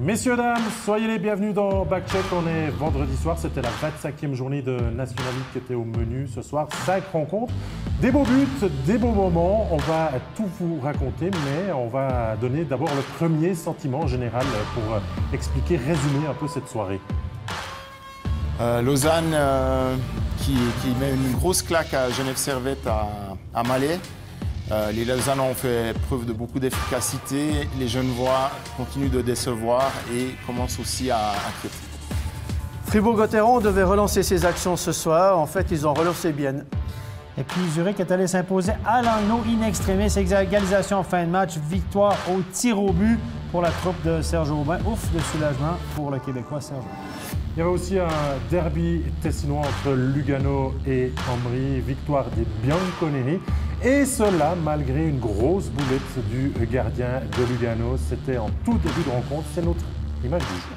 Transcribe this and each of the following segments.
Messieurs, dames, soyez les bienvenus dans Backcheck. On est vendredi soir, c'était la 25e journée de National League qui était au menu ce soir. 5 rencontres, des beaux buts, des beaux moments. On va tout vous raconter, mais on va donner d'abord le premier sentiment général pour expliquer, résumer un peu cette soirée. Lausanne qui met une grosse claque à Genève Servette à Malais. Les Lausannais ont fait preuve de beaucoup d'efficacité. Les Genevois continuent de décevoir et commencent aussi à inquiéter. Fribourg-Gotteron devait relancer ses actions ce soir. En fait, ils ont relancé bien. Et puis Zurich est allé s'imposer à Langnau in extremis. Égalisation en fin de match. Victoire au tir au but pour la troupe de Serge Aubin. Ouf de soulagement pour le Québécois Serge Aubin. Il y avait aussi un derby tessinois entre Lugano et Ambry. Victoire des Bianconeri. Et cela malgré une grosse boulette du gardien de Lugano. C'était en tout début de rencontre. C'est notre image du jour.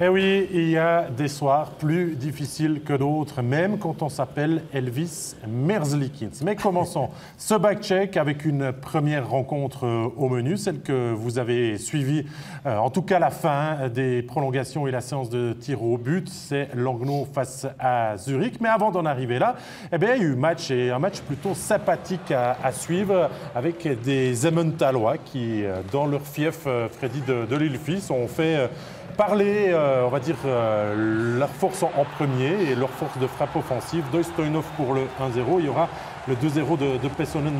Eh oui, il y a des soirs plus difficiles que d'autres, même quand on s'appelle Elvis Merzlikins. Mais commençons ce backcheck avec une première rencontre au menu, celle que vous avez suivie, en tout cas la fin des prolongations et la séance de tir au but, c'est Langnau face à Zurich. Mais avant d'en arriver là, eh bien, il y a eu match et un match plutôt sympathique à suivre avec des Emmentalois qui, dans leur fief Freddy de l'Île-Fils, ont fait parler, on va dire, leur force en premier et leur force de frappe offensive. Dostoïnov pour le 1-0. Il y aura le 2-0 de Pessonen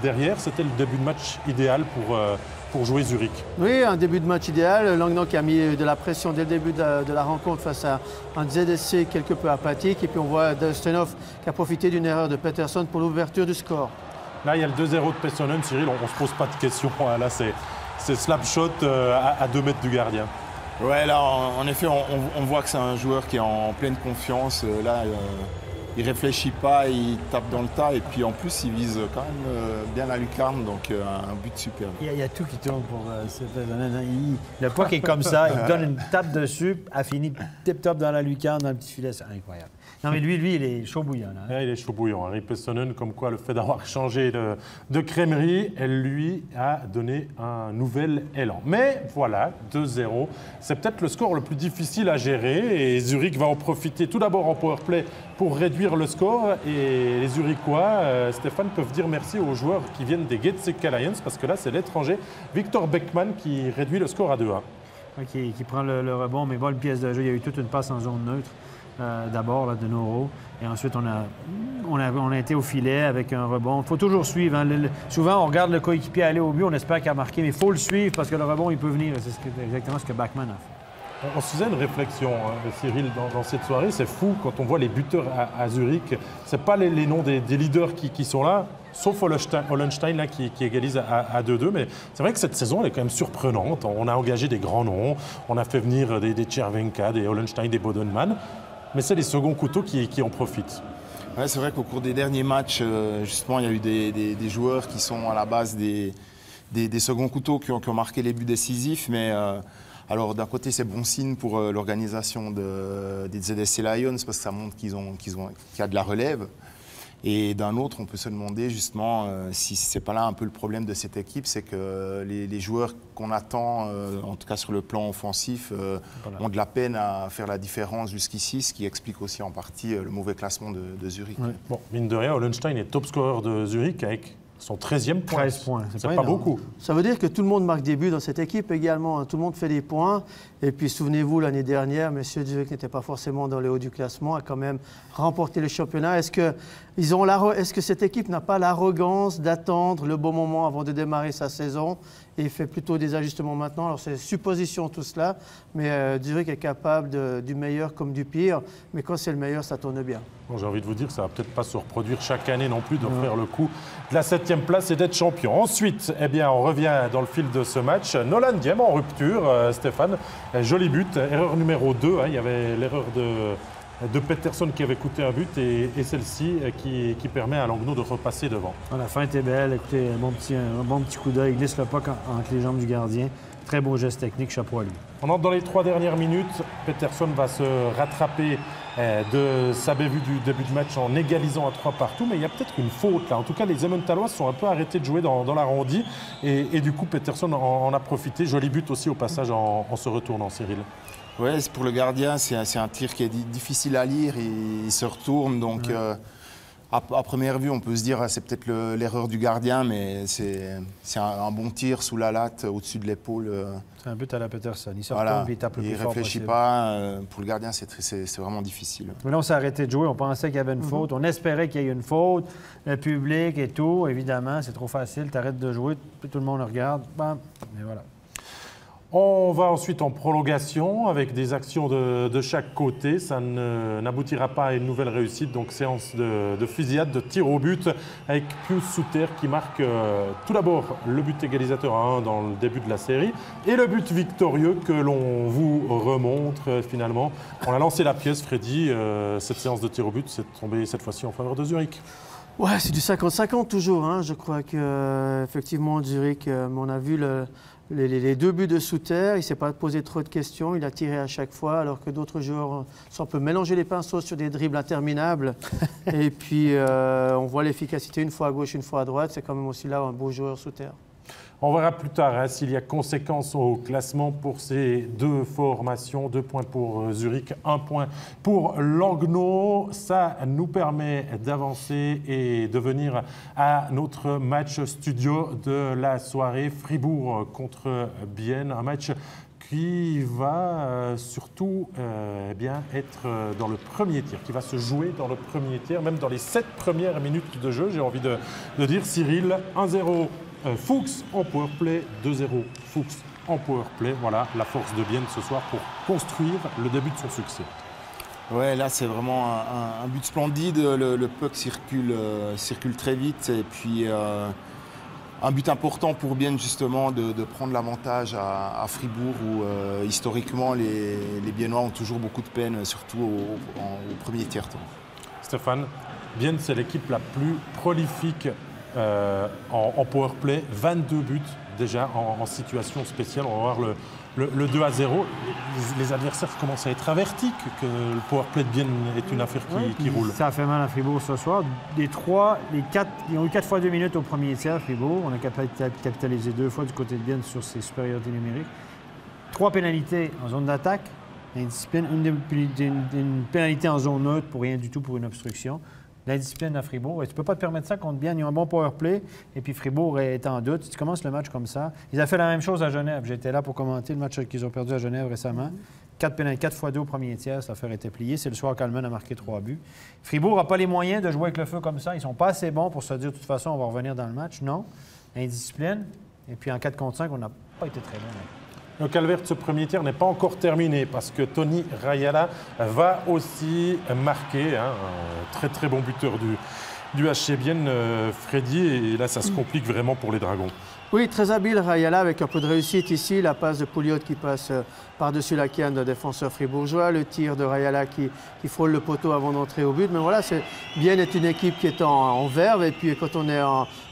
derrière. C'était le début de match idéal pour jouer Zurich. Oui, un début de match idéal. Langnau qui a mis de la pression dès le début de la rencontre face à un ZSC quelque peu apathique. Et puis on voit Dostoïnov qui a profité d'une erreur de Peterson pour l'ouverture du score. Là, il y a le 2-0 de Pessonen. Cyril, on ne se pose pas de questions. Là, c'est slap shot à 2 mètres du gardien. Ouais, là, en effet, on voit que c'est un joueur qui est en pleine confiance. Là, il ne réfléchit pas, il tape dans le tas. Et puis, en plus, il vise quand même bien la lucarne. Donc, un but superbe. Il y a tout qui tourne pour le puck est comme ça. Il donne une tape dessus, a fini tip-top dans la lucarne, dans le petit filet. C'est incroyable. Non, mais lui, il est chaud bouillant. Hein? Ouais, il est chaud bouillant. Harry Pessonen, comme quoi le fait d'avoir changé de crèmerie, elle lui a donné un nouvel élan. Mais voilà, 2-0. C'est peut-être le score le plus difficile à gérer. Et Zurich va en profiter tout d'abord en powerplay pour réduire le score. Et les Zurichois, Stéphane, peuvent dire merci aux joueurs qui viennent des Getsek Alliance, parce que là, c'est l'étranger Victor Beckman qui réduit le score à 2-1. Qui prend le rebond, mais bonne pièce de jeu. Il y a eu toute une passe en zone neutre. D'abord de Noro, et ensuite on a été au filet avec un rebond. Il faut toujours suivre. Hein. Souvent, on regarde le coéquipier aller au but, on espère qu'il a marqué, mais il faut le suivre parce que le rebond, il peut venir. C'est exactement ce que Backman a fait. On se faisait une réflexion, Cyril, dans cette soirée. C'est fou quand on voit les buteurs à Zurich. Ce n'est pas les noms des leaders qui sont là, sauf Hollenstein là, qui égalise à 2-2. Mais c'est vrai que cette saison, elle est quand même surprenante. On a engagé des grands noms. On a fait venir des Chervenka, des Hollenstein, des Bodenman. Mais c'est les seconds couteaux qui en profitent. Ouais, c'est vrai qu'au cours des derniers matchs, justement, il y a eu des joueurs qui sont à la base des seconds couteaux qui ont marqué les buts décisifs. Mais alors, d'un côté, c'est bon signe pour l'organisation des ZSC Lions parce que ça montre qu'il y a de la relève. Et d'un autre, on peut se demander justement si ce n'est pas là un peu le problème de cette équipe, c'est que les joueurs qu'on attend, en tout cas sur le plan offensif, ont de la peine à faire la différence jusqu'ici, ce qui explique aussi en partie le mauvais classement de Zurich. Ouais. Bon, mine de rien, Hollenstein est top scoreur de Zurich avec son 13e point. 13 points. C'est pas beaucoup. Ça veut dire que tout le monde marque des buts dans cette équipe également. Hein. Tout le monde fait des points. Et puis, souvenez-vous, l'année dernière, M. Zurich n'était pas forcément dans le haut du classement, a quand même remporté le championnat. Est-ce que cette équipe n'a pas l'arrogance d'attendre le bon moment avant de démarrer sa saison et il fait plutôt des ajustements maintenant. Alors c'est supposition tout cela, mais Zurich est capable du meilleur comme du pire, mais quand c'est le meilleur, ça tourne bien. Bon, j'ai envie de vous dire, ça ne va peut-être pas se reproduire chaque année non plus d'offrir le coup de la 7e place et d'être champion. Ensuite, eh bien, on revient dans le fil de ce match. Nolan Diem en rupture, Stéphane. Joli but, erreur numéro 2. Il y avait l'erreur de Pettersson qui avait coûté un but et celle-ci qui permet à Langnau de repasser devant. La fin était belle. Écoutez, un bon petit coup d'œil. Il glisse le puck entre les jambes du gardien. Très beau geste technique, chapeau à lui. On entre dans les 3 dernières minutes. Pettersson va se rattraper de sa bévue du début de match en égalisant à 3 partout. Mais il y a peut-être une faute là. En tout cas, les Emmentalois sont un peu arrêtés de jouer dans l'arrondi. Et du coup, Pettersson en a profité. Joli but aussi au passage en se retournant, Cyril. Oui, pour le gardien, c'est un tir qui est difficile à lire. Il se retourne. Donc, à première vue, on peut se dire c'est peut-être l'erreur du gardien, mais c'est un bon tir sous la latte, au-dessus de l'épaule. C'est un but à la Pettersson. Il se retourne et il tape le plus fort possible. Il ne réfléchit pas. Pour le gardien, c'est vraiment difficile. Mais là, on s'est arrêté de jouer. On pensait qu'il y avait une faute. On espérait qu'il y ait une faute. Le public et tout, évidemment, c'est trop facile. Tu arrêtes de jouer, tout le monde le regarde. Bam. Mais voilà. On va ensuite en prolongation avec des actions de chaque côté. Ça n'aboutira pas à une nouvelle réussite. Donc séance de fusillade, de tir au but avec Pius Suter qui marque tout d'abord le but égalisateur à 1 dans le début de la série et le but victorieux que l'on vous remontre finalement. On a lancé la pièce, Freddy. Cette séance de tir au but, c'est tombé cette fois-ci en faveur de Zurich. Ouais, c'est du 50-50 toujours. Hein. Je crois qu'effectivement, Zurich, on a vu les 2 buts de Suter. Il ne s'est pas posé trop de questions. Il a tiré à chaque fois, alors que d'autres joueurs sont un peu mélanger les pinceaux sur des dribbles interminables. Et puis, on voit l'efficacité une fois à gauche, une fois à droite. C'est quand même aussi là un beau joueur Suter. On verra plus tard s'il y a conséquence au classement pour ces 2 formations. 2 points pour Zurich, 1 point pour Langnau. Ça nous permet d'avancer et de venir à notre match studio de la soirée. Fribourg contre Bienne. Un match qui va surtout bien être dans le premier tiers, qui va se jouer dans le premier tiers, même dans les 7 premières minutes de jeu. J'ai envie de dire, Cyril, 1-0. Fuchs en powerplay, 2-0 Fuchs en powerplay. Voilà la force de Bienne ce soir pour construire le début de son succès. Ouais, là c'est vraiment un but splendide. Le puck circule très vite et puis un but important pour Bienne justement de prendre l'avantage à Fribourg où historiquement les Biennois ont toujours beaucoup de peine, surtout au premier tiers-temps. Stéphane, Bienne c'est l'équipe la plus prolifique en powerplay, 22 buts déjà en situation spéciale. On va voir le 2-0. Les adversaires commencent à être avertis que le powerplay de Bienne est une affaire qui roule. Ça a fait mal à Fribourg ce soir. Ils ont eu 4 fois 2 minutes au premier tiers, Fribourg. On a capitalisé 2 fois du côté de Bienne sur ses supériorités numériques. 3 pénalités en zone d'attaque, indiscipline, une pénalité en zone neutre pour rien du tout pour une obstruction. L'indiscipline à Fribourg. Et tu ne peux pas te permettre ça contre Bienne. Ils ont un bon power play. Et puis Fribourg est en doute. Tu commences le match comme ça. Ils ont fait la même chose à Genève. J'étais là pour commenter le match qu'ils ont perdu à Genève récemment. 4 fois 2 au premier tiers. Cette affaire était pliée. C'est le soir qu'Allman a marqué 3 buts. Fribourg n'a pas les moyens de jouer avec le feu comme ça. Ils ne sont pas assez bons pour se dire de toute façon, on va revenir dans le match. Non. Indiscipline. Et puis en 4 contre 5, on n'a pas été très bon. Le calvaire de ce premier tiers n'est pas encore terminé parce que Tony Rayala va aussi marquer, un très très bon buteur du HC Bienne, Freddy, et là ça se complique vraiment pour les Dragons. Oui, très habile Rayala avec un peu de réussite ici, la passe de Pouliot qui passe par-dessus la canne de défenseur fribourgeois, le tir de Rayala qui frôle le poteau avant d'entrer au but. Mais voilà, Bienne est une équipe qui est en verve et puis quand on est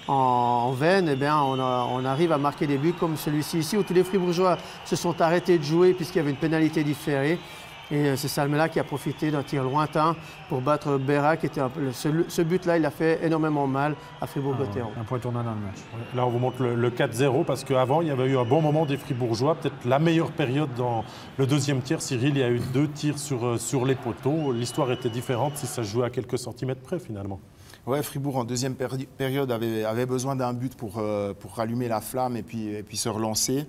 en veine, eh bien, on arrive à marquer des buts comme celui-ci ici où tous les Fribourgeois se sont arrêtés de jouer puisqu'il y avait une pénalité différée. Et c'est Salmela qui a profité d'un tir lointain pour battre Berra. Ce but-là, il a fait énormément mal à Fribourg-Gotteron. Un point tournant dans le match. Là, on vous montre le 4-0 parce qu'avant, il y avait eu un bon moment des Fribourgeois. Peut-être la meilleure période dans le deuxième tiers. Cyril, il y a eu 2 tirs sur les poteaux. L'histoire était différente si ça se jouait à quelques centimètres près, finalement. Ouais, Fribourg, en deuxième période, avait besoin d'un but pour rallumer la flamme et puis se relancer.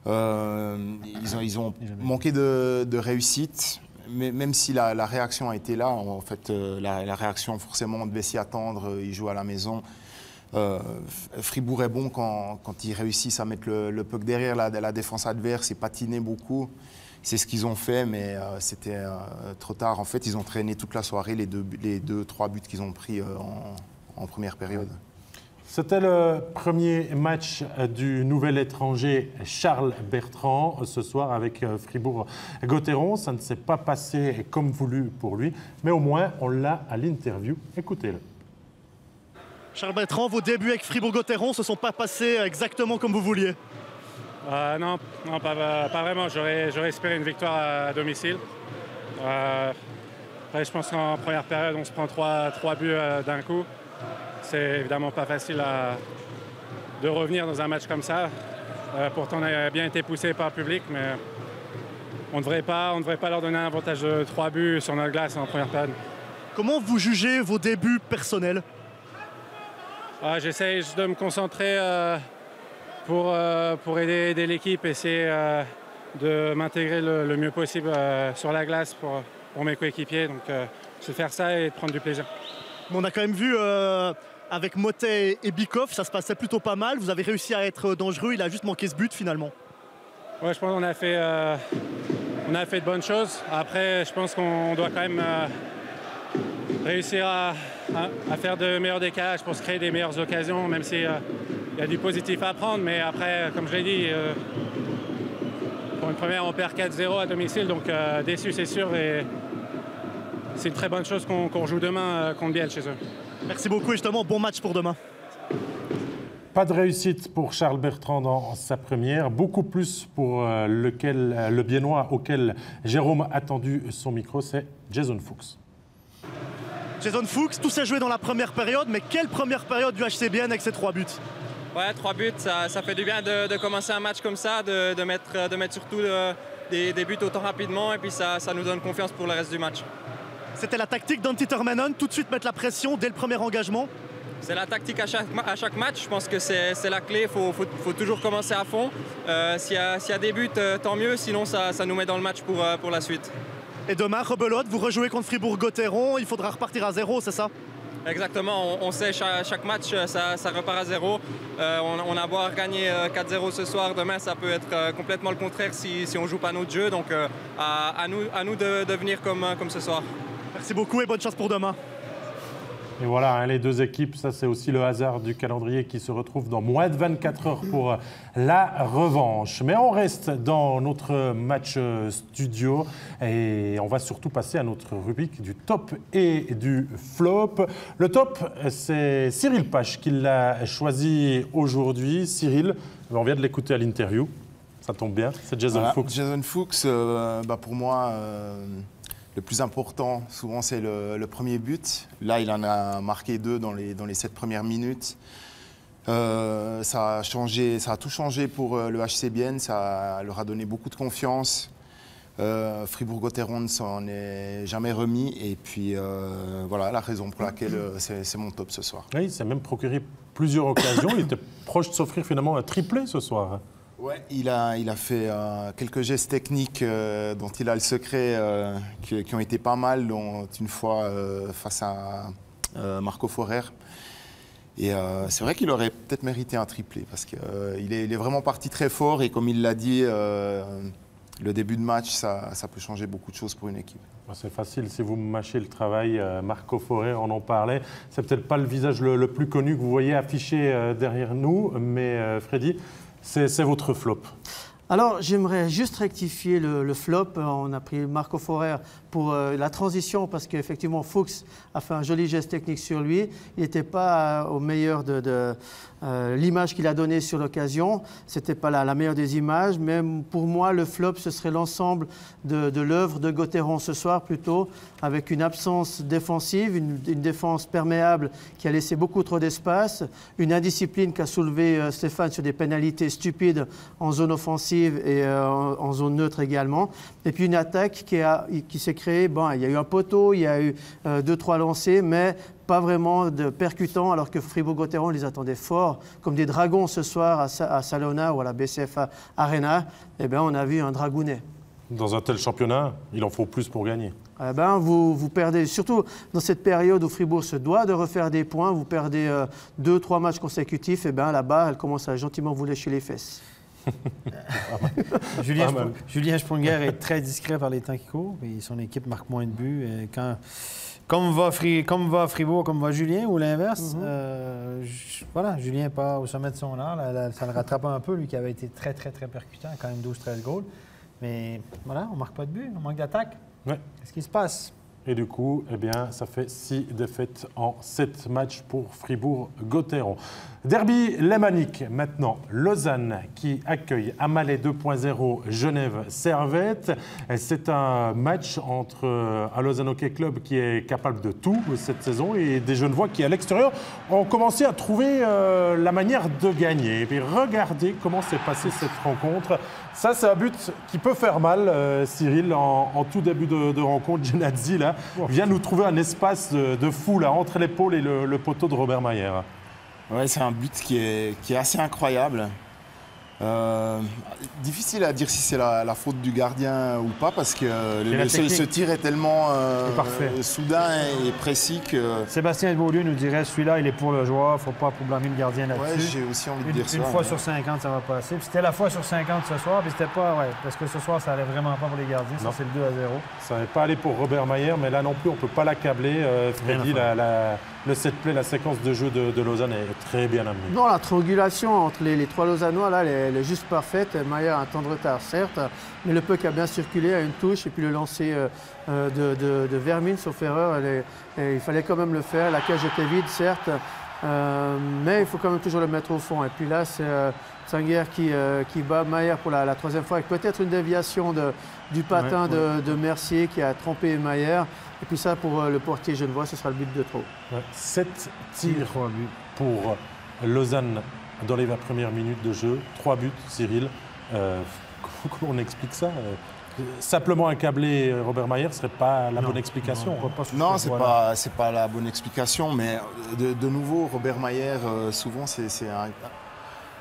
Ils ont manqué de réussite, mais même si la réaction a été là, en fait, la réaction, forcément, on devait s'y attendre, ils jouent à la maison. Fribourg est bon quand ils réussissent à mettre le puck derrière la défense adverse et patiner beaucoup. C'est ce qu'ils ont fait, mais c'était trop tard. En fait, ils ont traîné toute la soirée les 2-3 buts qu'ils ont pris en première période. C'était le premier match du nouvel étranger Charles Bertrand ce soir avec Fribourg-Gotteron. Ça ne s'est pas passé comme voulu pour lui, mais au moins on l'a à l'interview. Écoutez-le. Charles Bertrand, vos débuts avec Fribourg-Gotteron ne se sont pas passés exactement comme vous vouliez? Non, pas vraiment. J'aurais espéré une victoire à domicile. Après, je pense qu'en première période, on se prend trois buts d'un coup. C'est évidemment pas facile de revenir dans un match comme ça. Pourtant, on a bien été poussé par le public, mais on ne devrait pas leur donner un avantage de 3 buts sur notre glace en première période. Comment vous jugez vos débuts personnels? J'essaie juste de me concentrer pour aider l'équipe, essayer de m'intégrer le mieux possible sur la glace pour mes coéquipiers. Donc, je vais faire ça et prendre du plaisir. On a quand même vu avec Motet et Bikov, ça se passait plutôt pas mal. Vous avez réussi à être dangereux, il a juste manqué ce but finalement. Ouais, je pense qu'on a fait de bonnes choses. Après, je pense qu'on doit quand même réussir à faire de meilleurs décalages pour se créer des meilleures occasions, même s'il y a du positif à prendre. Mais après, comme je l'ai dit, pour une première, on perd 4-0 à domicile, donc déçu, c'est sûr. Et c'est une très bonne chose qu'on joue demain contre Biel chez eux. Merci beaucoup et justement, bon match pour demain. Pas de réussite pour Charles Bertrand dans sa première, beaucoup plus pour le Biennois auquel Jérôme a tendu son micro, c'est Jason Fuchs. Jason Fuchs, tout s'est joué dans la première période, mais quelle première période du HC Bienne avec ces 3 buts? Ouais, 3 buts, ça fait du bien de commencer un match comme ça, de mettre surtout des buts autant rapidement et puis ça nous donne confiance pour le reste du match. C'était la tactique d'Antti Termenon, tout de suite mettre la pression dès le premier engagement? C'est la tactique à chaque match, je pense que c'est la clé, il faut toujours commencer à fond. S'il y a des buts, tant mieux, sinon ça nous met dans le match pour la suite. Et demain, rebelote, vous rejouez contre Fribourg-Gotteron, il faudra repartir à 0, c'est ça? Exactement, on sait chaque match, ça repart à 0. On a beau gagner 4-0 ce soir, demain ça peut être complètement le contraire si on ne joue pas notre jeu. Donc à nous de venir comme ce soir. Merci beaucoup et bonne chance pour demain. Et voilà, hein, les deux équipes, ça c'est aussi le hasard du calendrier qui se retrouve dans moins de 24 heures pour la revanche. Mais on reste dans notre match studio et on va surtout passer à notre rubrique du top et du flop. Le top, c'est Cyril Pache qui l'a choisi aujourd'hui. Cyril, on vient de l'écouter à l'interview, ça tombe bien, c'est Jason Fuchs. Jason Fuchs, pour moi... Le plus important, souvent, c'est le premier but. Là, il en a marqué 2 dans les 7 premières minutes. Ça a tout changé pour le HC Bienne. Ça leur a donné beaucoup de confiance. Fribourg-Gotteron ne s'en est jamais remis. Et puis, voilà la raison pour laquelle c'est mon top ce soir. Oui, il s'est même procuré plusieurs occasions. Il était proche de s'offrir finalement un triplé ce soir. Ouais, il a fait quelques gestes techniques dont il a le secret, qui ont été pas mal, dont une fois face à Marco Forer. Et c'est vrai qu'il aurait peut-être mérité un triplé, parce qu'il est vraiment parti très fort, et comme il l'a dit, le début de match, ça peut changer beaucoup de choses pour une équipe. C'est facile, si vous mâchez le travail, Marco Forer, on en parlait. C'est peut-être pas le visage le plus connu que vous voyez affiché derrière nous, mais Freddy, c'est votre flop. Alors, j'aimerais juste rectifier le flop. On a pris Marco Forer pour la transition parce qu'effectivement, Fuchs a fait un joli geste technique sur lui. Il n'était pas au meilleur de l'image qu'il a donnée sur l'occasion. Ce n'était pas la meilleure des images. Mais pour moi, le flop, ce serait l'ensemble de l'œuvre de Gotteron ce soir, plutôt, avec une absence défensive, une défense perméable qui a laissé beaucoup trop d'espace, une indiscipline qu'a soulevé Stéphane sur des pénalités stupides en zone offensive et en zone neutre également. Et puis une attaque qui s'est créée. Bon, il y a eu un poteau, il y a eu 2-3 lancers, mais pas vraiment de percutants, alors que Fribourg-Gotteron les attendait fort, comme des dragons ce soir à Salona ou à la BCF Arena. Eh bien, on a vu un dragounet. Dans un tel championnat, il en faut plus pour gagner. Eh ben, vous perdez, surtout dans cette période où Fribourg se doit de refaire des points, vous perdez 2-3 matchs consécutifs, et bien là-bas, elle commence à gentiment vous lécher les fesses. Julien Sprunger est très discret par les temps qui courent, et son équipe marque moins de buts. Et comme va Fribourg, comme va Julien, ou l'inverse, voilà, Julien pas au sommet de son art, ça le rattrape un peu, lui qui avait été très, très, très percutant, quand même 12-13 goals. Mais voilà, on ne marque pas de but, on manque d'attaque. Ouais. Qu'est-ce qui se passe? Et du coup, eh bien, ça fait 6 défaites en 7 matchs pour Fribourg-Gotteron. Derby lémanique maintenant. Lausanne qui accueille Amalais 2.0 Genève-Servette. C'est un match entre un Lausanne Hockey Club qui est capable de tout cette saison et des Genevois qui, à l'extérieur, ont commencé à trouver la manière de gagner. Et puis regardez comment s'est passée cette rencontre. Ça, c'est un but qui peut faire mal, Cyril, en tout début de rencontre. Genadzi, là, vient nous trouver un espace de fou là, entre l'épaule et le poteau de Robert Mayer. Ouais, c'est un but qui est assez incroyable. Difficile à dire si c'est la faute du gardien ou pas, parce que ce tir est tellement soudain et précis que... Sébastien Beaulieu nous dirait, celui-là, il est pour le joueur, il ne faut pas blâmer le gardien là-dessus. Ouais, j'ai aussi envie de dire ça. Une fois sur 50, ça va passer. Puis c'était la fois sur 50 ce soir, puis c'était pas... Ouais, parce que ce soir, ça allait vraiment pas pour les gardiens. Ça, c'est le 2-0. Ça n'allait pas aller pour Robert Mayer, mais là non plus, on ne peut pas l'accabler. Freddy, le set play, la séquence de jeu de Lausanne est très bien amenée. Non, la triangulation entre les trois Lausannois, là, elle est juste parfaite. Mayer a un temps de retard, certes, mais le puck a bien circulé à une touche. Et puis le lancer de Vermin, sauf erreur, il fallait quand même le faire. La cage était vide, certes, mais il faut quand même toujours le mettre au fond. Et puis là, c'est Sanger qui bat Mayer pour la troisième fois, avec peut-être une déviation du patin de Mercier qui a trompé Mayer. Et puis ça, pour le portier genevois, ce sera le but de trop. 7 tirs pour Lausanne dans les 20 premières minutes de jeu. 3 buts, Cyril. Comment on explique ça Simplement accabler Robert Mayer ne serait pas la bonne explication. Non, ce n'est pas la bonne explication. Mais de nouveau, Robert Mayer, souvent, c'est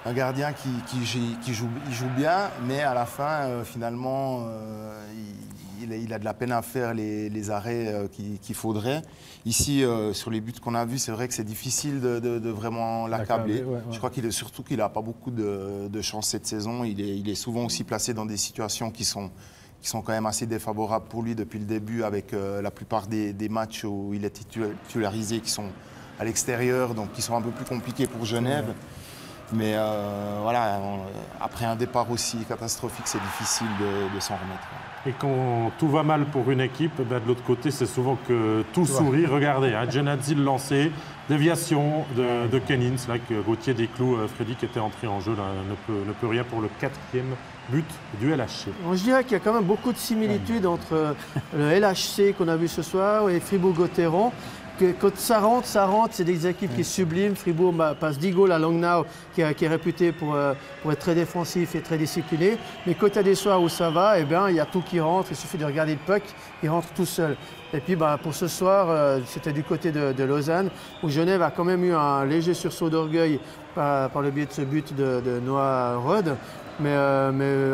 un gardien qui joue bien, mais à la fin, finalement, il a de la peine à faire les arrêts qu'il faudrait. Ici, sur les buts qu'on a vus, c'est vrai que c'est difficile de vraiment l'accabler. Je crois surtout qu'il n'a pas beaucoup de chance cette saison. Il est souvent aussi placé dans des situations qui sont quand même assez défavorables pour lui depuis le début, avec la plupart des matchs où il est titularisé qui sont à l'extérieur, donc qui sont un peu plus compliqués pour Genève. Mais voilà, après un départ aussi catastrophique, c'est difficile de s'en remettre. Et quand tout va mal pour une équipe, ben de l'autre côté, c'est souvent que tout sourit. Regardez, Genadzi le lancé, déviation de Kennins, là, que Gauthier Desclous, Freddy qui était entré en jeu, là, ne peut rien pour le 4e but du LHC. Bon, je dirais qu'il y a quand même beaucoup de similitudes entre le LHC qu'on a vu ce soir et Fribourg-Gotteron. Quand ça rentre, c'est des équipes qui subliment. Fribourg passe 10 goals à Langnau, qui est réputé pour être très défensif et très discipliné. Mais quand il y a des soirs où ça va, eh bien, il y a tout qui rentre. Il suffit de regarder le puck, il rentre tout seul. Et puis pour ce soir, c'était du côté de Lausanne, où Genève a quand même eu un léger sursaut d'orgueil par le biais de ce but de Noah Rod. Mais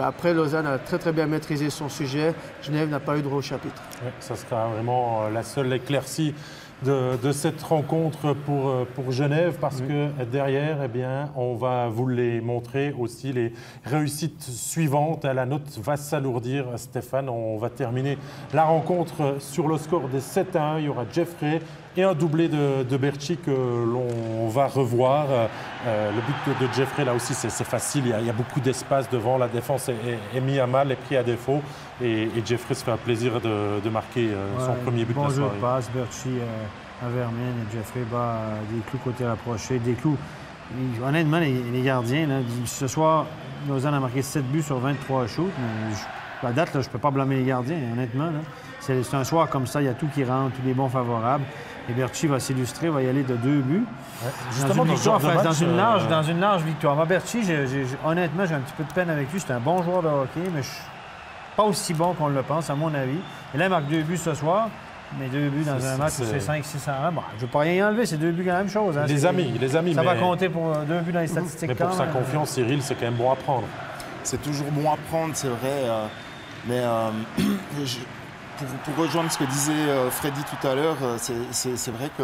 après, Lausanne a très très bien maîtrisé son sujet. Genève n'a pas eu de gros chapitre. Ouais, ça sera vraiment la seule éclaircie de cette rencontre pour Genève, parce que derrière, eh bien, on va vous les montrer aussi, les réussites suivantes. La note va s'alourdir, Stéphane. On va terminer la rencontre sur le score des 7-1. Il y aura Jeffrey et un doublé de Berchi que l'on va revoir. Le but de Jeffrey, là aussi, c'est facile. Il y a beaucoup d'espace devant. La défense est mise à mal, est prise à défaut. Et Jeffrey se fait un plaisir de marquer son premier but de la soirée. Bon jeu de passe, Berchi à Vermin et Jeffrey bat Desclous côté rapproché. Desclous, honnêtement, les gardiens, là, ce soir, Lausanne a marqué 7 buts sur 23 shoots. À date, là, je ne peux pas blâmer les gardiens, honnêtement. C'est un soir comme ça, il y a tout qui rentre, tous les bons favorables. Et Berchi va s'illustrer, va y aller de 2 buts. Ouais, justement, dans une large victoire. Moi, Berchi, honnêtement, j'ai un petit peu de peine avec lui. C'est un bon joueur de hockey, mais pas aussi bon qu'on le pense, à mon avis. Et là, il marque 2 buts ce soir, mais 2 buts dans un match où c'est 5-6-1. Bon, je ne veux pas rien enlever, c'est 2 buts quand même chose. Hein. Les amis. Ça va compter pour 2 buts dans les statistiques. Mais pour sa confiance, Cyril, c'est quand même bon à prendre. C'est toujours bon à prendre, c'est vrai. Mais pour rejoindre ce que disait Freddy tout à l'heure, c'est vrai que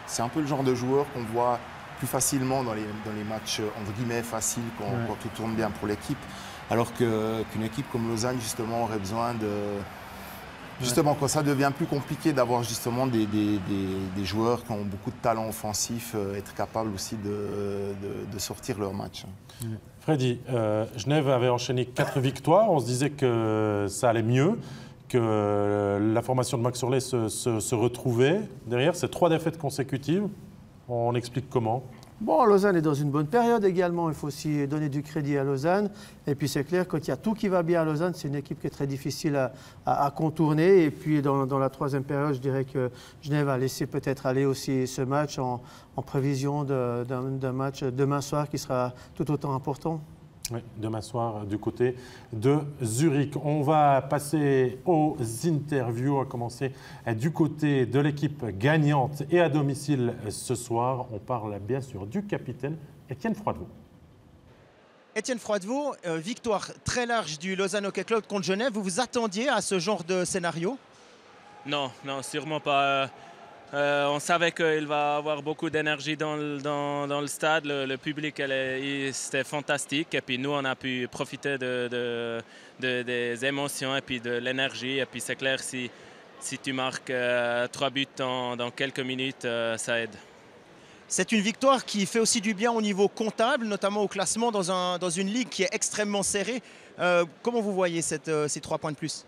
c'est un peu le genre de joueur qu'on voit plus facilement dans les matchs entre guillemets faciles quand tout tourne bien pour l'équipe. Alors qu'une équipe comme Lausanne, justement, aurait besoin de... Justement, quand ça devient plus compliqué d'avoir justement des joueurs qui ont beaucoup de talent offensif, être capables aussi de sortir leur match. Freddy, Genève avait enchaîné 4 victoires. On se disait que ça allait mieux, que la formation de Max Orley se retrouvait. Derrière, ces 3 défaites consécutives, on explique comment? Bon, Lausanne est dans une bonne période également. Il faut aussi donner du crédit à Lausanne. Et puis c'est clair, quand il y a tout qui va bien à Lausanne, c'est une équipe qui est très difficile à contourner. Et puis dans la 3e période, je dirais que Genève a laissé peut-être aller aussi ce match en prévision d'un match demain soir qui sera tout autant important. Oui, demain soir du côté de Zurich. On va passer aux interviews, à commencer du côté de l'équipe gagnante et à domicile ce soir. On parle bien sûr du capitaine Étienne Froidevaux. Étienne Froidevaux, victoire très large du Lausanne Hockey Club contre Genève. Vous vous attendiez à ce genre de scénario? Non, sûrement pas. On savait qu'il va avoir beaucoup d'énergie dans le stade. Le public, c'était fantastique. Et puis nous, on a pu profiter des émotions et puis de l'énergie. Et puis c'est clair, si tu marques 3 buts dans quelques minutes, ça aide. C'est une victoire qui fait aussi du bien au niveau comptable, notamment au classement dans une ligue qui est extrêmement serrée. Comment vous voyez ces 3 points de plus?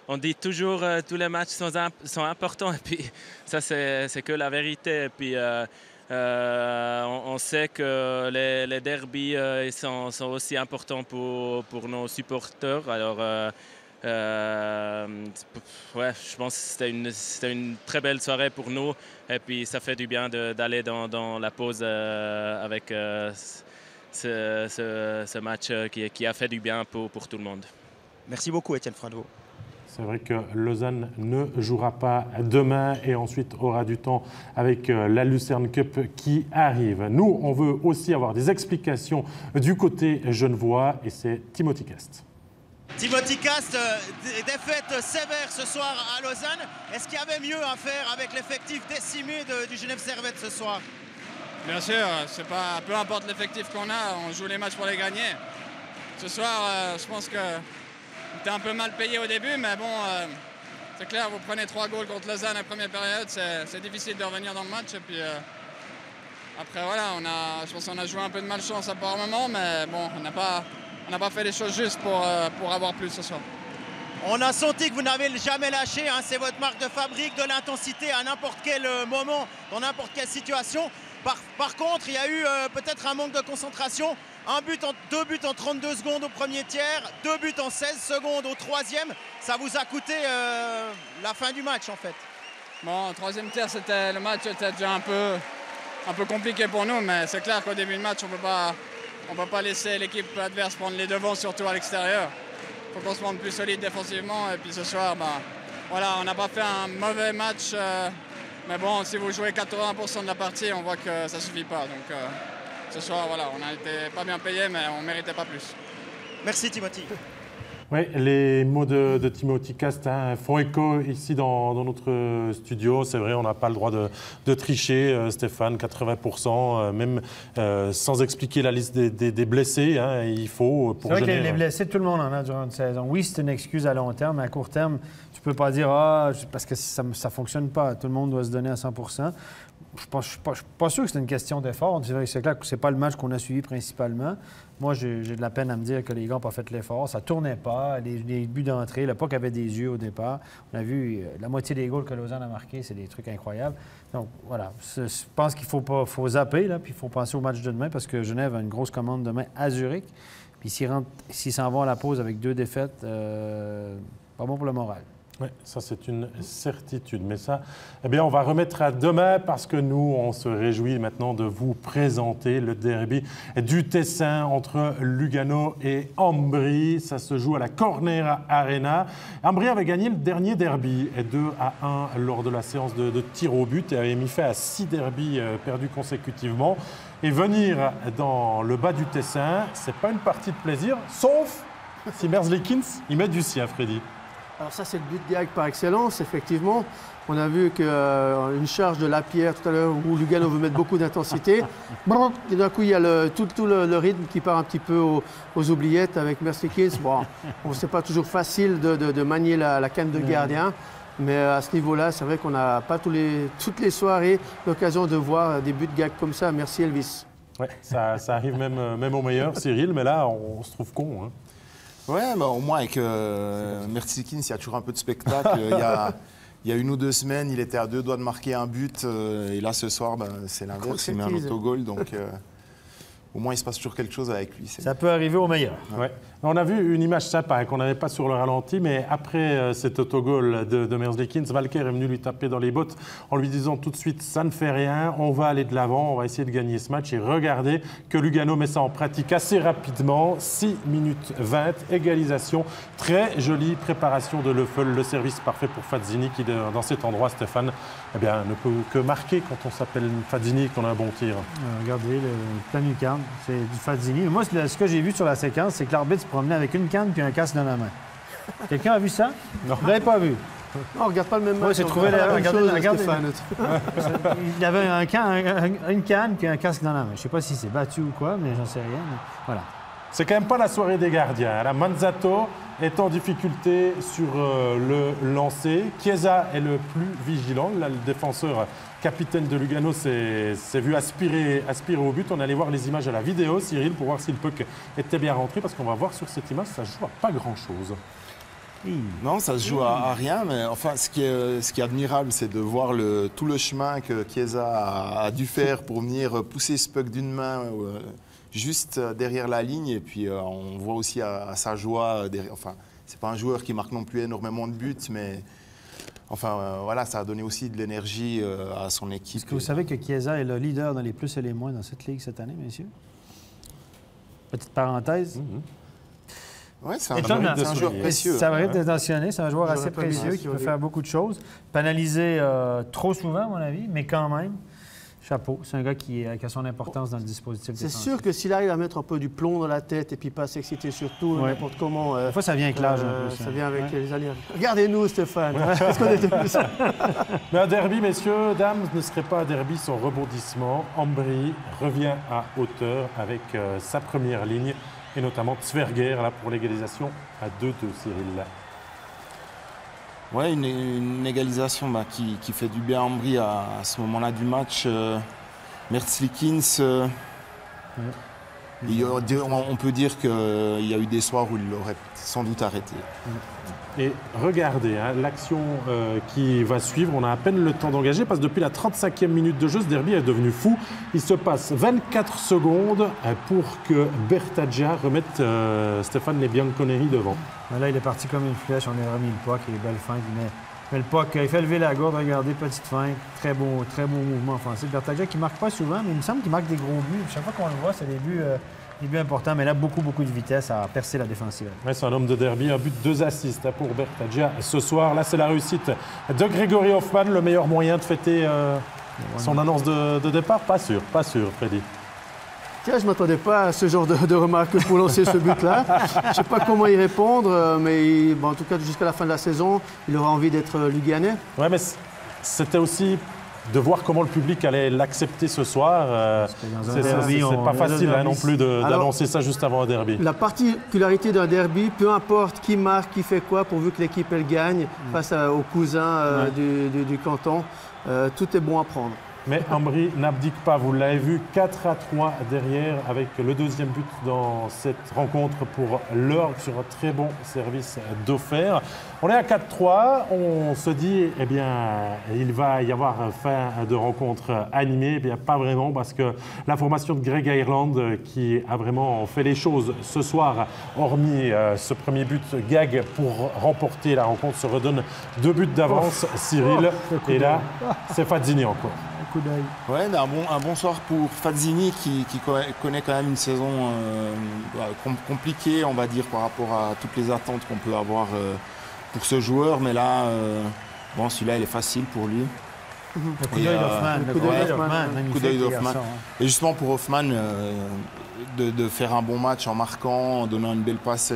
On dit toujours que tous les matchs sont importants et puis ça c'est que la vérité. Et puis on sait que les derbys sont aussi importants pour nos supporters. Alors je pense que c'était une très belle soirée pour nous et puis ça fait du bien d'aller dans la pause avec ce match qui a fait du bien pour tout le monde. Merci beaucoup Étienne Froidevaux. C'est vrai que Lausanne ne jouera pas demain et ensuite aura du temps avec la Lucerne Cup qui arrive. Nous, on veut aussi avoir des explications du côté genevois et c'est Timothy Cast. Timothy Cast, défaite sévère ce soir à Lausanne. Est-ce qu'il y avait mieux à faire avec l'effectif décimé du Genève Servette ce soir? Bien sûr, peu importe l'effectif qu'on a, on joue les matchs pour les gagner. Ce soir, je pense que on était un peu mal payé au début, mais bon, c'est clair, vous prenez 3 goals contre Lausanne à la première période, c'est difficile de revenir dans le match. Et puis après, voilà, je pense qu'on a joué un peu de malchance par moment, mais bon, on n'a pas fait les choses justes pour avoir plus ce soir. On a senti que vous n'avez jamais lâché, hein, c'est votre marque de fabrique, de l'intensité à n'importe quel moment, dans n'importe quelle situation. Par contre, il y a eu peut-être un manque de concentration. 2 buts en 32 secondes au premier tiers, 2 buts en 16 secondes au 3e. Ça vous a coûté la fin du match en fait. Bon, au 3e tiers, le match était déjà un peu compliqué pour nous, mais c'est clair qu'au début du match, on peut pas laisser l'équipe adverse prendre les devants, surtout à l'extérieur. Il faut qu'on se montre plus solide défensivement. Et puis ce soir, voilà, on n'a pas fait un mauvais match. Mais bon, si vous jouez 80% de la partie, on voit que ça ne suffit pas. Donc ce soir, voilà, on a été pas bien payé, mais on ne méritait pas plus. Merci Timothy. Oui, les mots de Timothy Cast font écho ici dans notre studio. C'est vrai, on n'a pas le droit de tricher, Stéphane, 80%, même sans expliquer la liste des blessés. Hein, il faut pour C'est vrai que les blessés, tout le monde en a durant une saison. Oui, c'est une excuse à long terme, mais à court terme, tu ne peux pas dire parce que ça ne fonctionne pas. Tout le monde doit se donner à 100%. Je ne suis pas sûr que c'est une question d'effort. C'est clair que ce n'est pas le match qu'on a suivi principalement. Moi, j'ai de la peine à me dire que les gars n'ont pas fait l'effort. Ça ne tournait pas. Les buts d'entrée, le puck avait des yeux au départ. On a vu la moitié des goals que Lausanne a marqués. C'est des trucs incroyables. Donc, voilà. Je pense qu'il faut zapper, là, puis il faut penser au match de demain parce que Genève a une grosse commande demain à Zurich. Puis s'ils s'en vont à la pause avec 2 défaites, pas bon pour le moral. Oui, ça c'est une certitude. Mais ça, eh bien, on va remettre à demain parce que nous, on se réjouit maintenant de vous présenter le derby du Tessin entre Lugano et Ambri. Ça se joue à la Corner Arena. Ambri avait gagné le dernier derby 2-1 lors de la séance de tir au but et avait mis fin à 6 derbys perdus consécutivement. Et venir dans le bas du Tessin, c'est pas une partie de plaisir, sauf si Merzlikins, il met du sien, Freddy. Alors ça, c'est le but gag par excellence, effectivement. On a vu qu'une charge de Lapierre tout à l'heure où Lugano veut mettre beaucoup d'intensité. Et d'un coup, il y a tout le rythme qui part un petit peu aux oubliettes avec Merzlikins. Bon, c'est pas toujours facile de manier la canne de gardien. Mais à ce niveau-là, c'est vrai qu'on n'a pas toutes les soirées l'occasion de voir des buts gag comme ça. Merci Elvis. Ouais, ça arrive même au meilleur, Cyril, mais là, on se trouve con. Hein. Ouais, mais au moins avec Merzlikins, il y a toujours un peu de spectacle. Il y a 1 ou 2 semaines, il était à 2 doigts de marquer un but. Et là, ce soir, c'est l'inverse. Il met un autogol. Donc, au moins, il se passe toujours quelque chose avec lui. Ça peut arriver au meilleur. Ouais. On a vu une image sympa qu'on n'avait pas sur le ralenti, mais après cet autogol de Merzlikins, Walker est venu lui taper dans les bottes en lui disant tout de suite « ça ne fait rien, on va aller de l'avant, on va essayer de gagner ce match ». Et regardez que Lugano met ça en pratique assez rapidement, 6 minutes 20, égalisation, très jolie préparation de Leffel, le service parfait pour Fazzini qui, dans cet endroit, Stéphane, eh bien, ne peut que marquer quand on s'appelle Fazzini et qu'on a un bon tir. Regardez, le plein lucarne, c'est du Fazzini. Moi, ce que j'ai vu sur la séquence, c'est que l'arbitre se promenait avec une canne puis un casque dans la main. Quelqu'un a vu ça? Non. Vous l'avez pas vu? Non, on regarde pas le même match. J'ai trouvé regardez. Il avait une canne puis un casque dans la main. Je sais pas si c'est battu ou quoi, mais j'en sais rien. Mais voilà. C'est quand même pas la soirée des gardiens. La Manzato est en difficulté sur le lancer. Chiesa est le plus vigilant. Là, le défenseur capitaine de Lugano s'est vu aspirer au but. On allait voir les images à la vidéo, Cyril, pour voir si le puck était bien rentré, parce qu'on va voir sur cette image, ça joue à pas grand-chose. Non, ça se joue à rien, mais enfin, ce qui est admirable, c'est de voir tout le chemin que Chiesa a dû faire pour venir pousser ce puck d'une main juste derrière la ligne. Et puis, on voit aussi à sa joie, enfin, c'est pas un joueur qui marque non plus énormément de buts, mais enfin, voilà, ça a donné aussi de l'énergie à son équipe. Est-ce que vous savez que Chiesa est le leader dans les plus et les moins dans cette ligue cette année, messieurs? Petite parenthèse. Oui, c'est un joueur précieux. Ça mérite d'être mentionné. C'est un joueur assez précieux qui peut faire beaucoup de choses. Pénalisé trop souvent, à mon avis, mais quand même, chapeau. C'est un gars qui a son importance dans le dispositif défensif. C'est sûr que s'il arrive à mettre un peu du plomb dans la tête et puis pas s'exciter surtout, n'importe comment. Des fois, ça vient avec l'âge. Ça vient avec les alliés. Regardez-nous, Stéphane. Est-ce qu'on était plus ça? Mais un derby, messieurs, dames, ne serait pas un derby sans rebondissement. Ambry revient à hauteur avec sa première ligne, et notamment Zwerger là, pour l'égalisation à 2-2, Cyril. Oui, une égalisation qui fait du bien à Ambry à ce moment-là du match. Merzlikins, on peut dire qu'il y a eu des soirs où il l'aurait sans doute arrêté. Et regardez, hein, l'action qui va suivre, on a à peine le temps d'engager parce que depuis la 35e minute de jeu, ce derby est devenu fou. Il se passe 24 secondes pour que Bertaggia remette Stéphane Bianconeri devant. Là, il est parti comme une flèche, on a remis le puck, il est belle feinte, mais le puck, il fait lever la gourde, regardez, petite feinte, très beau mouvement offensif. Bertaggia qui ne marque pas souvent, mais il me semble qu'il marque des gros buts. Chaque fois qu'on le voit, c'est des buts importants, mais là, beaucoup de vitesse à percer la défensive. Ouais, c'est un homme de derby, un but, 2 assists pour Bertaggia ce soir. Là, c'est la réussite de Grégory Hoffmann, le meilleur moyen de fêter son annonce de départ. Pas sûr, Freddy. Tiens, je ne m'attendais pas à ce genre de remarques pour lancer ce but-là. Je ne sais pas comment y répondre, mais en tout cas, jusqu'à la fin de la saison, il aura envie d'être luganais. Oui, mais c'était aussi de voir comment le public allait l'accepter ce soir. C'est pas facile non plus d'annoncer ça juste avant un derby. La particularité d'un derby, peu importe qui marque, qui fait quoi, pourvu que l'équipe elle gagne face aux cousins du canton, tout est bon à prendre. Mais Ambry n'abdique pas, vous l'avez vu, 4-3 derrière avec le deuxième but dans cette rencontre pour l'Orgue sur un très bon service d'Offert. On est à 4-3, on se dit, eh bien, il va y avoir fin de rencontre animée. Eh bien, pas vraiment, parce que la formation de Greg Ireland, qui a vraiment fait les choses ce soir, hormis ce premier but gag pour remporter la rencontre, se redonne 2 buts d'avance, Cyril. Et là, c'est Fazzini encore. Ouais, un bon soir pour Fazzini qui connaît quand même une saison compliquée, on va dire, par rapport à toutes les attentes qu'on peut avoir pour ce joueur. Mais là, celui-là, il est facile pour lui. Le coup d'œil d'Hoffmann. Le coup d'œil d'Hoffmann. Et justement pour Hoffmann, de faire un bon match en marquant, en donnant une belle passe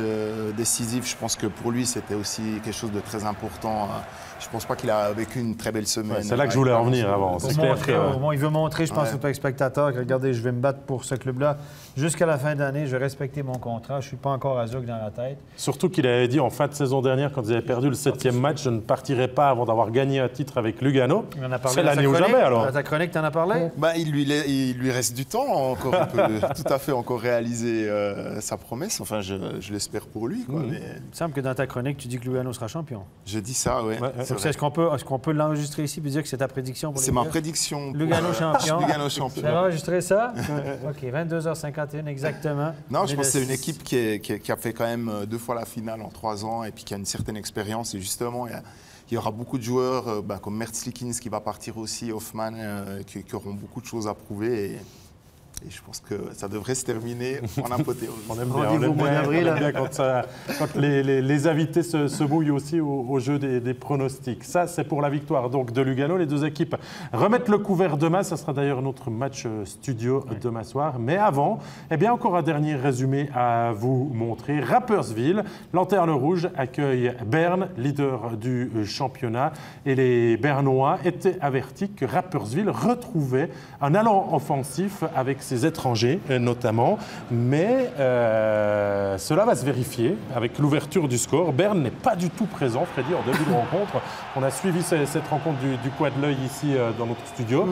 décisive, je pense que pour lui, c'était aussi quelque chose de très important. Je ne pense pas qu'il a vécu une très belle semaine. Ouais, c'est là que je voulais en venir avant. C'est clair il veut montrer, je pense, aux spectateurs que, regardez, je vais me battre pour ce club-là. Jusqu'à la fin d'année, je vais respecter mon contrat. Je ne suis pas encore à Zouk dans la tête. Surtout qu'il avait dit en fin de saison dernière, quand ils avaient perdu le 7e match, je ne partirai pas avant d'avoir gagné un titre avec Lugano. C'est l'année ou jamais, alors. Dans ta chronique, tu en as parlé? Il lui reste du temps encore. Il peut tout à fait encore réaliser sa promesse. Enfin, je l'espère pour lui. Quoi, mais... Il me semble que dans ta chronique, tu dis que Lugano sera champion. Je dis ça, oui. Est-ce qu'on peut l'enregistrer ici et dire que c'est ta prédiction pour les C'est ma prédiction. Lugano champion. Lugano champion. Tu vas enregistrer ça? OK, 22h51 exactement. Non, je pense que c'est une équipe qui a fait quand même 2 fois la finale en 3 ans et puis qui a une certaine expérience. Et justement, il y aura beaucoup de joueurs comme Merzlikins qui va partir aussi, Hoffmann, qui auront beaucoup de choses à prouver. Et je pense que ça devrait se terminer en apothéose. On aime bien quand les invités se mouillent aussi au jeu des pronostics. Ça, c'est pour la victoire donc, de Lugano. Les deux équipes remettent le couvert demain. Ça sera d'ailleurs notre match studio demain soir. Mais avant, encore un dernier résumé à vous montrer. Rapperswil, Lanterne Rouge, accueille Berne, leader du championnat. Et les Bernois étaient avertis que Rapperswil retrouvait un allant offensif avec ses étrangers notamment, mais cela va se vérifier avec l'ouverture du score. Berne n'est pas du tout présent, Freddy, en début de rencontre. On a suivi cette rencontre du coin de l'œil ici dans notre studio.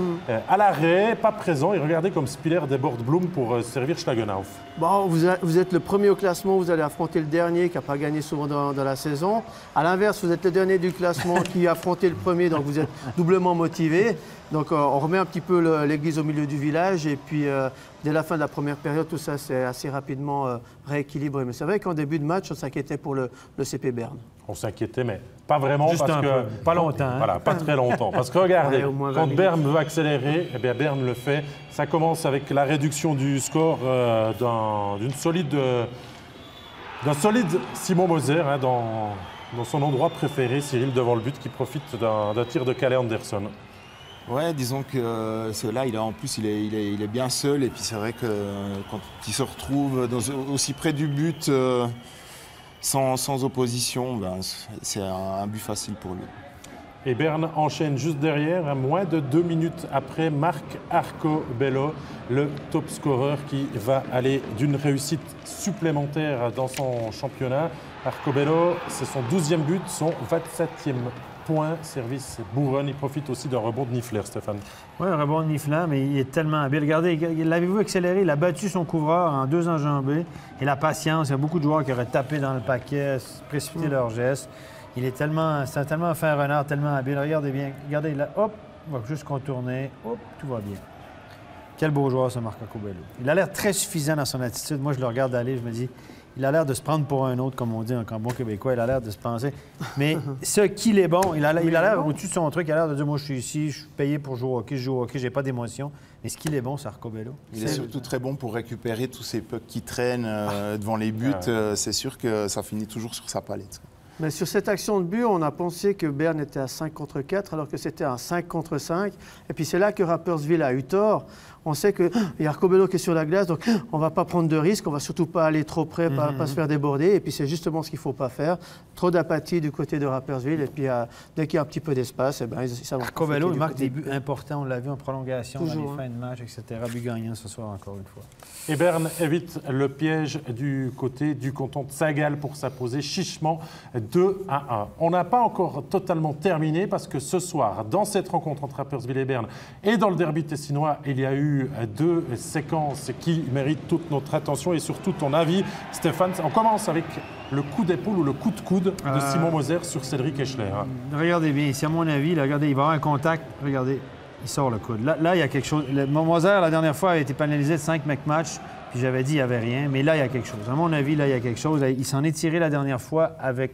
À l'arrêt, pas présent, et regardez comme Spiller déborde Blum pour servir Schlagenhauf. Bon, vous êtes le premier au classement, vous allez affronter le dernier qui n'a pas gagné souvent dans la saison. À l'inverse, vous êtes le dernier du classement qui a affronté le premier, donc vous êtes doublement motivé. Donc on remet un petit peu l'église au milieu du village et puis dès la fin de la première période, tout ça s'est assez rapidement rééquilibré. Mais c'est vrai qu'en début de match, on s'inquiétait pour le CP Berne. On s'inquiétait, mais pas vraiment. Juste parce que pas longtemps. Voilà, pas très longtemps. Parce que regardez, quand Berne veut accélérer, Berne le fait. Ça commence avec la réduction du score d'un solide Simon Moser dans son endroit préféré, Cyril, devant le but, qui profite d'un tir de Kalle Anderson. Ouais, disons que là, il est bien seul. Et puis c'est vrai que quand il se retrouve aussi près du but, sans opposition, c'est un but facile pour lui. Et Berne enchaîne juste derrière, moins de 2 minutes après, Marc Arcobello, le top scorer qui va aller d'une réussite supplémentaire dans son championnat. Arcobello, c'est son 12e but, son 27e point, service Bourron. Il profite aussi d'un rebond de Niffler, Stéphane. Oui, un rebond de Niffler, mais il est tellement habile. Regardez, l'avez-vous accéléré? Il a battu son couvreur en 2 enjambées. Et la patience, il y a beaucoup de joueurs qui auraient tapé dans le paquet, précipité leur geste. C'est tellement un fin renard, tellement habile. Regardez bien, regardez là, hop, on va juste contourner, hop, tout va bien. Quel beau joueur, ce Marc Arcobello. Il a l'air très suffisant dans son attitude. Moi, je le regarde aller, je me dis, il a l'air de se prendre pour un autre, comme on dit en bon québécois. Il a l'air de se penser. Mais ce qu'il est bon, il a l'air au-dessus de son truc. Il a l'air de dire, moi, je suis ici, je suis payé pour jouer au hockey, je joue au hockey, j'ai pas d'émotion. Mais ce qu'il est bon, c'est Arcobello. Il est surtout très bon pour récupérer tous ces pucks qui traînent devant les buts. C'est sûr que ça finit toujours sur sa palette. Mais sur cette action de but, on a pensé que Berne était à 5 contre 4, alors que c'était un 5 contre 5. Et puis c'est là que Rapperswil a eu tort. On sait qu'il y a Arcobello qui est sur la glace, donc on ne va pas prendre de risques, on ne va surtout pas aller trop près, pas se faire déborder. Et puis c'est justement ce qu'il ne faut pas faire. Trop d'apathie du côté de Rapperswil. Et puis dès qu'il y a un petit peu d'espace, ça va. Arcobello, il marque des buts importants, on l'a vu en prolongation, toujours, dans les fins de match, etc. But gagnant ce soir, encore une fois. Et Berne évite le piège du côté du canton de Saint-Gall pour s'imposer chichement 2-1. On n'a pas encore totalement terminé parce que ce soir, dans cette rencontre entre Rapperswil et Berne et dans le derby tessinois, il y a eu 2 séquences qui méritent toute notre attention et surtout ton avis. Stéphane, on commence avec le coup d'épaule ou le coup de coude de Simon Moser sur Cédric Eschler. Regardez bien, ici à mon avis, là, regardez, il va y avoir un contact. Regardez, il sort le coude. Là, il y a quelque chose. Moser, la dernière fois, a été pénalisé de 5 matchs. Puis j'avais dit qu'il n'y avait rien. Mais là, il y a quelque chose. À mon avis, là, il y a quelque chose. Il s'en est tiré la dernière fois avec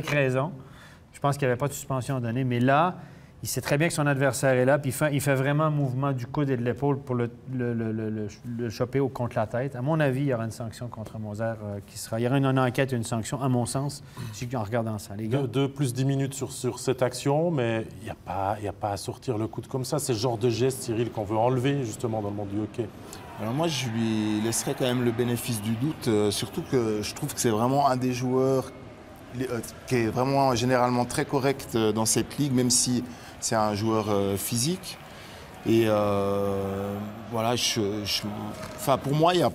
raison. Je pense qu'il n'y avait pas de suspension à donner. Mais là, il sait très bien que son adversaire est là, puis il fait vraiment un mouvement du coude et de l'épaule pour le choper contre la tête. À mon avis, il y aura une sanction contre Moser qui sera... Il y aura une enquête et une sanction, à mon sens, en regardant ça, les gars. 2 plus 10 minutes sur cette action, mais il n'y a pas à sortir le coude comme ça. C'est le genre de geste, Cyril, qu'on veut enlever, justement, dans le monde du hockey. Alors moi, je lui laisserais quand même le bénéfice du doute, surtout que je trouve que c'est vraiment un des joueurs qui est vraiment généralement très correct dans cette ligue, même si c'est un joueur physique. Et voilà, pour moi, il n'y a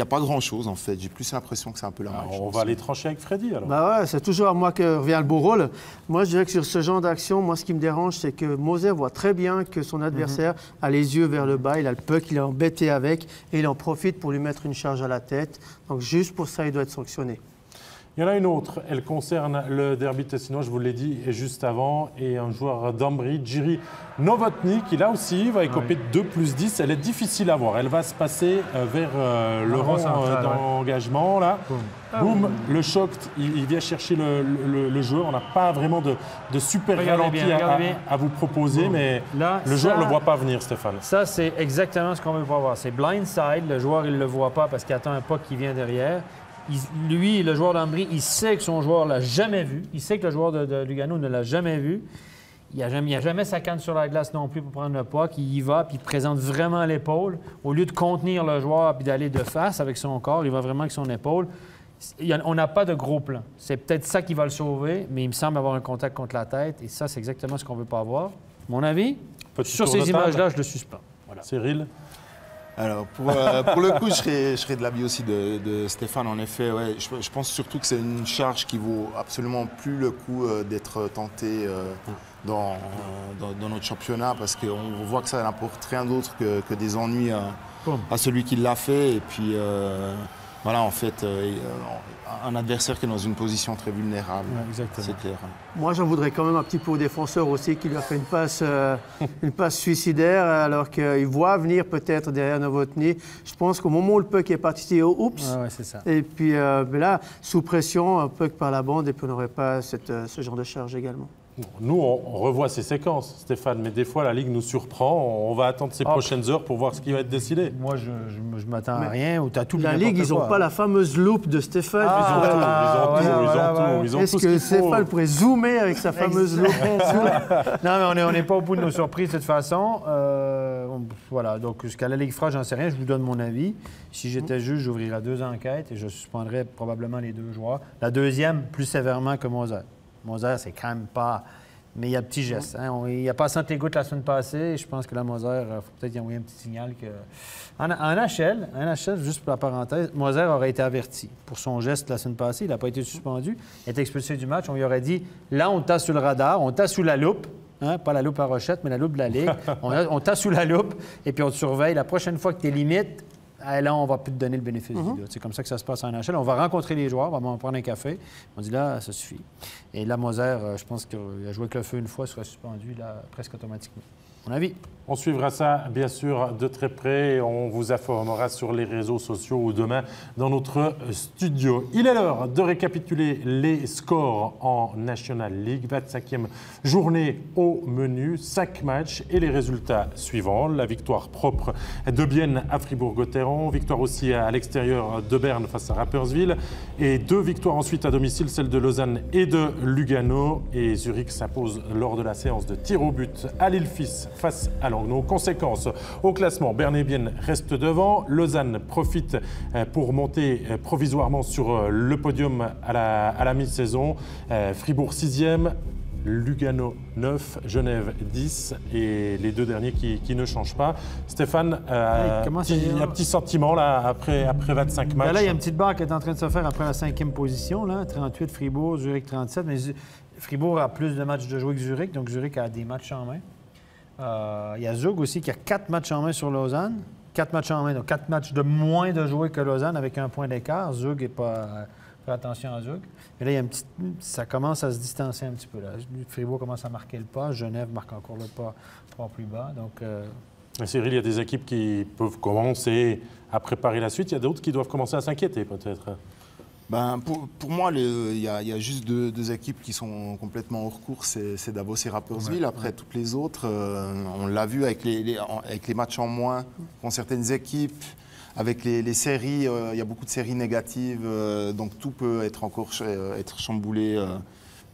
pas grand-chose en fait. J'ai plus l'impression que c'est un peu la match. On va aller trancher avec Freddy alors. Bah ouais, c'est toujours à moi que revient le beau rôle. Moi, je dirais que sur ce genre d'action, moi, ce qui me dérange, c'est que Moser voit très bien que son adversaire a les yeux vers le bas, il a le puck, il est embêté avec, et il en profite pour lui mettre une charge à la tête. Donc juste pour ça, il doit être sanctionné. Il y en a une autre, elle concerne le derby tessinois, je vous l'ai dit juste avant, et un joueur d'Ambry, Jiri Novotny, qui là aussi va écoper de 2 plus 10. Elle est difficile à voir, elle va se passer vers le rond d'engagement. Là. Boum, le choc, il vient chercher le joueur. On n'a pas vraiment de super ralenti à vous proposer, mais là, le joueur ne le voit pas venir, Stéphane. Ça, c'est exactement ce qu'on veut pas voir. C'est blindside, le joueur, il ne le voit pas parce qu'il attend un puck qui vient derrière. Lui, le joueur d'Ambry, il sait que son joueur ne l'a jamais vu. Il sait que le joueur de Lugano ne l'a jamais vu. Il n'y a jamais sa canne sur la glace non plus pour prendre le puck. Il y va, puis il présente vraiment l'épaule. Au lieu de contenir le joueur puis d'aller de face avec son corps, il va vraiment avec son épaule. On n'a pas de gros plan. C'est peut-être ça qui va le sauver, mais il me semble avoir un contact contre la tête. Et ça, c'est exactement ce qu'on ne veut pas avoir. Mon avis, sur ces images-là, je le suspends. Voilà. Cyril? Alors, pour le coup, je serais de l'avis aussi de Stéphane. En effet, ouais, je pense surtout que c'est une charge qui vaut absolument plus le coup d'être tenté dans notre championnat, parce qu'on voit que ça n'apporte rien d'autre que des ennuis à celui qui l'a fait. Et puis, voilà, en fait, un adversaire qui est dans une position très vulnérable, c'est clair. Moi, j'en voudrais quand même un petit peu au défenseur aussi, qui lui a fait une passe suicidaire, alors qu'il voit venir peut-être derrière Novotny. Je pense qu'au moment où le puck est parti, c'est oups. Ouais, c'est ça. Et puis là, sous pression, un puck par la bande, et puis on n'aurait pas ce genre de charge également. Nous, on revoit ces séquences, Stéphane, mais des fois, la Ligue nous surprend. On va attendre ces prochaines heures pour voir ce qui va être décidé. Moi, je m'attends à rien. Ou tout la Ligue, ils n'ont pas la fameuse loupe de Stéphane. Ils ont tout. Est-ce que Stéphane pourrait zoomer avec sa fameuse loupe? Non, mais on n'est pas au bout de nos surprises de toute façon. Voilà, donc jusqu'à la Ligue fera, j'en sais rien. Je vous donne mon avis. Si j'étais juge, j'ouvrirais 2 enquêtes et je suspendrais probablement les 2 joueurs. La deuxième, plus sévèrement que Moser. Moser, c'est quand même pas... Mais il y a un petit geste. Hein? Il a passé entre les gouttes la semaine passée. Je pense que la Moser, il faut peut-être y envoyer un petit signal que... En HL, juste pour la parenthèse, Moser aurait été averti pour son geste la semaine passée. Il n'a pas été suspendu. Il a été expulsé du match. On lui aurait dit, là, on t'a sous le radar, on t'a sous la loupe. Hein? Pas la loupe à Rochette, mais la loupe de la Ligue. On t'a sous la loupe et puis on te surveille. La prochaine fois que tu es limite, là, on ne va plus te donner le bénéfice du doute. C'est comme ça que ça se passe en NHL. On va rencontrer les joueurs, on va prendre un café. On dit là, ça suffit. Et là, Moser, je pense qu'il a joué avec le feu une fois, il sera suspendu là, presque automatiquement. Mon avis. On suivra ça, bien sûr, de très près et on vous informera sur les réseaux sociaux ou demain dans notre studio. Il est l'heure de récapituler les scores en National League. 25e journée au menu, 5 matchs et les résultats suivants. La victoire propre de Bienne à Fribourg-Gotteron, victoire aussi à l'extérieur de Berne face à Rapperswil et 2 victoires ensuite à domicile, celles de Lausanne et de Lugano. Et Zurich s'impose lors de la séance de tir au but à l'Ilfis face à Langnau. Conséquences au classement, Berne et Bienne restent devant. Lausanne profite pour monter provisoirement sur le podium à la mi-saison. Fribourg 6e, Lugano 9, Genève 10 et les 2 derniers qui ne changent pas. Stéphane, il y a un petit sentiment là, après 25 matchs. Là, il y a une petite barre qui est en train de se faire après la 5e position. Là, 38 Fribourg, Zurich 37. Mais Fribourg a plus de matchs de jouer que Zurich, donc Zurich a des matchs en main. Il y a Zug aussi qui a 4 matchs en main sur Lausanne. 4 matchs en main, donc 4 matchs de moins de jouer que Lausanne avec 1 point d'écart. Zug n'est pas... Fais attention à Zug. Mais là, il y a ça commence à se distancer un petit peu. Là. Fribourg commence à marquer le pas. Genève marque encore le pas 3 plus bas. Donc, Cyril, il y a des équipes qui peuvent commencer à préparer la suite. Il y a d'autres qui doivent commencer à s'inquiéter peut-être. Pour moi, il y a juste deux équipes qui sont complètement hors course, c'est Davos et Rapperswil. Après, toutes les autres, on l'a vu avec les matchs en moins qu'ont certaines équipes. Avec les séries, il y a beaucoup de séries négatives, donc tout peut être encore être chamboulé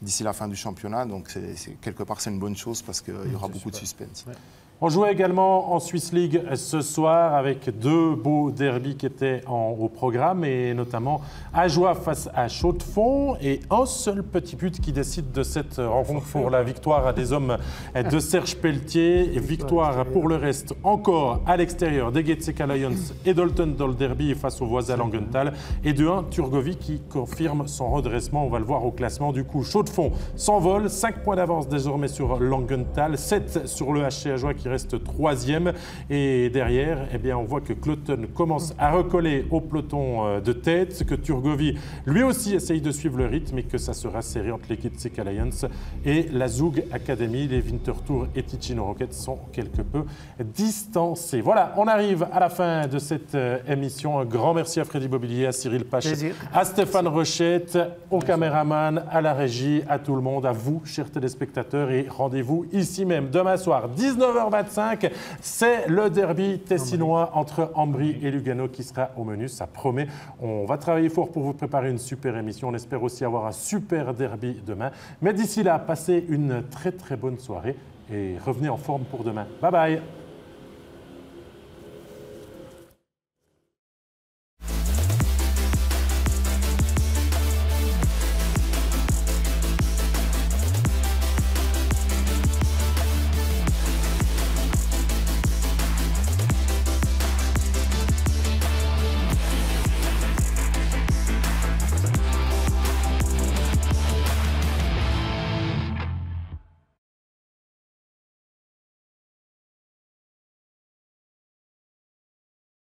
d'ici la fin du championnat. Donc quelque part, c'est une bonne chose parce qu'il y aura beaucoup de suspense. Ouais. On jouait également en Swiss League ce soir avec 2 beaux derbys qui étaient au programme et notamment Ajoie face à Chaux-de-Fonds et un seul petit but qui décide de cette rencontre pour la victoire des hommes de Serge Pelletier. Et victoire pour le reste encore à l'extérieur des Getseka Lions et Dalton dans le derby face aux voisins Langenthal et 2-1 Turgovie qui confirme son redressement. On va le voir au classement. Du coup, Chaux-de-Fonds s'envole, 5 points d'avance désormais sur Langenthal, 7 sur le HC Ajoie qui reste 3e. Et derrière, eh bien, on voit que Cloton commence à recoller au peloton de tête, que Turgovie, lui aussi, essaye de suivre le rythme et que ça sera serré entre les Getseka Lions et la Zug Academy. Les Winterthur et Ticino Rockets sont quelque peu distancés. Voilà, on arrive à la fin de cette émission. Un grand merci à Freddy Bobillier, à Cyril Pache, à Stéphane Rochette, au caméraman, à la régie, à tout le monde, à vous, chers téléspectateurs. Et rendez-vous ici même demain soir, 19h25. C'est le derby tessinois entre Ambry et Lugano qui sera au menu. Ça promet. On va travailler fort pour vous préparer une super émission. On espère aussi avoir un super derby demain. Mais d'ici là, passez une très très bonne soirée et revenez en forme pour demain. Bye bye.